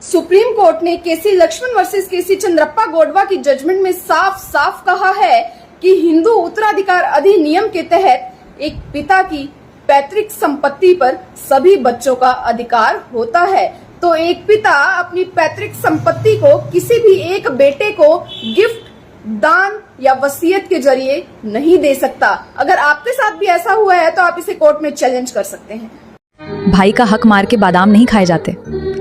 Supreme court ने केसी Lakshman versus केसी चंद्रप्पा गोडवा की जजमेंट में साफ साफ कहा है कि हिंदू उत्तराधिकार अधिनियम के तहत एक पिता की पैतृक संपत्ति पर सभी बच्चों का अधिकार होता है। तो एक पिता अपनी पैतृक संपत्ति को किसी भी एक बेटे को गिफ्ट, दान या वसीयत के जरिए नहीं दे सकता। अगर आपके साथ भी ऐसा हुआ है तो आप इसे कोर्ट में चैलेंज कर सकते हैं। भाई का हक मार के बादाम नहीं खाए जाते,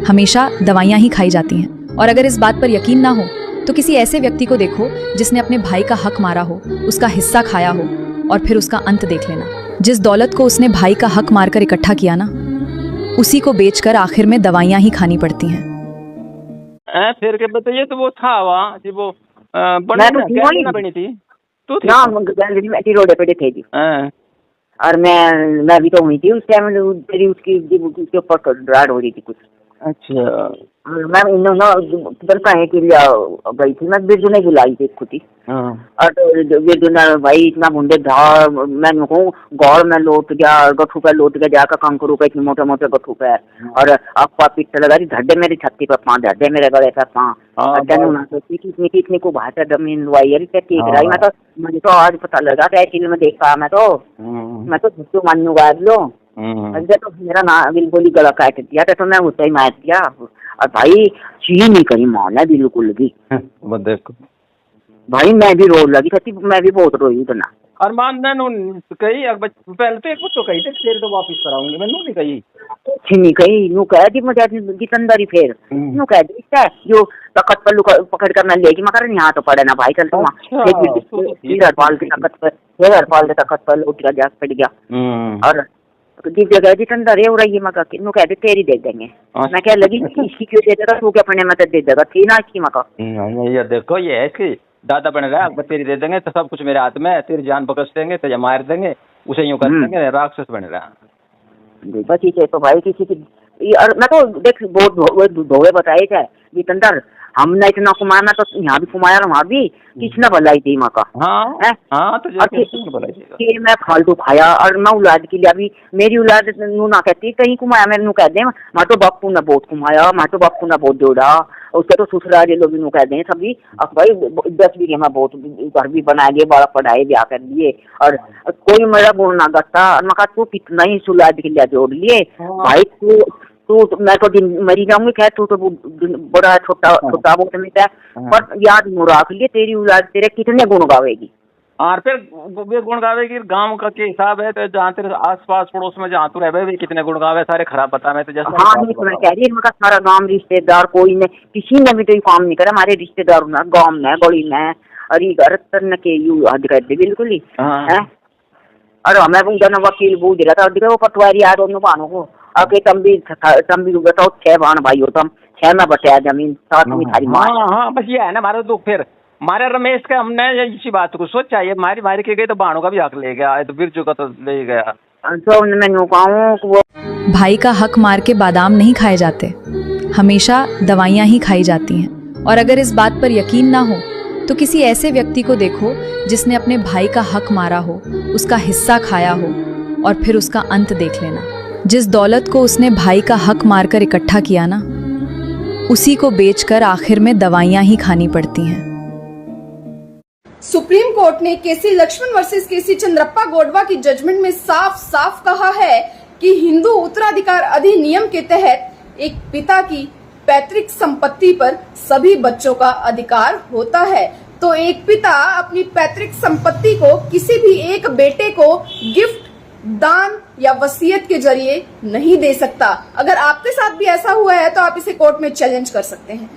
हमेशा दवाइयाँ ही खाई जाती हैं। और अगर इस बात पर यकीन ना हो तो किसी ऐसे व्यक्ति को देखो जिसने अपने भाई का हक मारा हो, उसका हिस्सा खाया हो और फिर उसका अंत देख लेना। जिस दौलत को उसने भाई का हक मारकर इकट्ठा किया ना, उसी को बेचकर आखिर में दवाइयाँ ही खानी पड़ती हैं। फिर के बताइए तो वो था वहाँ जी, वो बनी थी तो ना गैलरी में रोड पे थे जी। और मैं भी तो हुई थी उस टाइम, तेरी उसके ऊपर राड हो रही थी कुछ। अच्छा। मैं कहे के लिए गई थी, मैं बिरजू ने बुलाई थी खुद ही। और तो बिरजू ने भाई इतना मुंडे था, मैं कहूँ गौर में लौट गया, गठू पे लौट गया जाकर कंकरू पे, इतने मोटे मोटे गठू पे। और अफवा पिट लगा रही, धड्डे मेरी छत्ती पे पाँ, धड्डे मेरे गले पे पाँ। इतनी को भाषा जमीन लुआई यार, ठीक रही। मैं तो मुझे तो आज पता लगा था चीज में देख पाया। मैं तो झुट्टू मानू गायब लो। तो मेरा ना बिल्कुल ही गला काट दिया था, तो मैं उसे ही मार दिया। और भाई चीज नहीं कहीं माना बिल्कुल भी। देखो भाई मैं भी रो लगी थी, मैं भी बहुत रोई तो ना। और मानना कही पहले तो एक तो कही थे फिर तो वापस कराऊंगी, मैं नहीं कही नहीं कही नू कह दी मुझे जितंदरी फिर नू कह दी जो तकत पर पकड़ कर मैं लेगी मगर यहाँ तो पड़े ना भाई, चल तुम हरपाल की तकत पर, हरपाल की तकत पर लौट गया, जा पड़ गया। और जगह जितंदर है रही मका नू कह दे तेरी दे देंगे। मैं क्या लगी इसकी क्यों दे देगा, तू क्या अपने मत दे देगा, थी ना इसकी मका। ये देखो ये है कि दादा बन रहा है, तेरी दे देंगे तो सब कुछ मेरे हाथ में है, तेरी जान बकस देंगे, तुझे मार देंगे, उसे यूं कर देंगे, राक्षस बन रहा है। बस ये तो भाई किसी की। और मैं तो देख बहुत धोए बताए थे जितंदर, हमने इतना कुमाया, मैं तो यहाँ भी कुमाया वहाँ भी किसने भलाई थी माँ का। तो मैं फालतू खाया और मैं औलाद के लिए अभी मेरी औलाद नू ना कहती कहीं कुमाया, मैं नू कह दे मैं तो बापू ने बहुत कुमाया, मैं तो बापू ने बहुत जोड़ा। उसके तो ससुराल लोग नू कह दे सभी भाई 10 बीघे में बहुत घर भी बनाए गए, बड़ा पढ़ाए ब्याह कर दिए और कोई मेरा गुण ना करता। मैं कहा तू कितना ही औलाद के लिए जोड़ लिए भाई, तू मैं तो दिन मरी जाऊंगी, खैर तू तो बड़ा छोटा बहुत मिलता है, पर याद मुराक लिए तेरी औलाद तेरे कितने गुण गावेगी। और फिर वे गुण गावेगी गांव का के हिसाब है, तो जहाँ तेरे आस-पास पड़ोस में जहाँ तू रहे कितने गुण गावे सारे खराब बता मैं तो जैसे। हाँ नहीं तो मैं कह रही हूँ सारा गांव रिश्तेदार कोई ने किसी ने भी तो काम नहीं करा, हमारे रिश्तेदार ना गांव में गली में अरे घर तरन के यू हद कर दे बिल्कुल ही है। और हमें उधर वकील बूझ रहा था, वो पटवारी आ दोनों बानों को आके तम भी बताओ 6 बाण भाई हो तुम, 6 में बचा जमीन 7 में थारी मार। हाँ बस ये है ना हमारा दुख। फिर हमारे रमेश का हमने इसी बात को सोचा, ये मारी के गए तो बाणों का भी हक ले गया, तो बिरजू का तो ले गया। तो मैं वो भाई का हक मार के बादाम नहीं खाए जाते, हमेशा दवाइयाँ ही खाई जाती हैं। और अगर इस बात पर यकीन ना हो तो किसी ऐसे व्यक्ति को देखो जिसने अपने भाई का हक मारा हो, उसका हिस्सा खाया हो और फिर उसका अंत देख लेना। जिस दौलत को उसने भाई का हक मारकर इकट्ठा किया ना, उसी को बेचकर आखिर में दवाइयाँ ही खानी पड़ती हैं। सुप्रीम कोर्ट ने केसी लक्ष्मण वर्सेस केसी चंद्रप्पा गोडवा की जजमेंट में साफ साफ कहा है कि हिंदू उत्तराधिकार अधिनियम के तहत एक पिता की पैतृक संपत्ति पर सभी बच्चों का अधिकार होता है। तो एक पिता अपनी पैतृक संपत्ति को किसी भी एक बेटे को गिफ्ट, दान या वसीयत के जरिए नहीं दे सकता। अगर आपके साथ भी ऐसा हुआ है तो आप इसे कोर्ट में चैलेंज कर सकते हैं।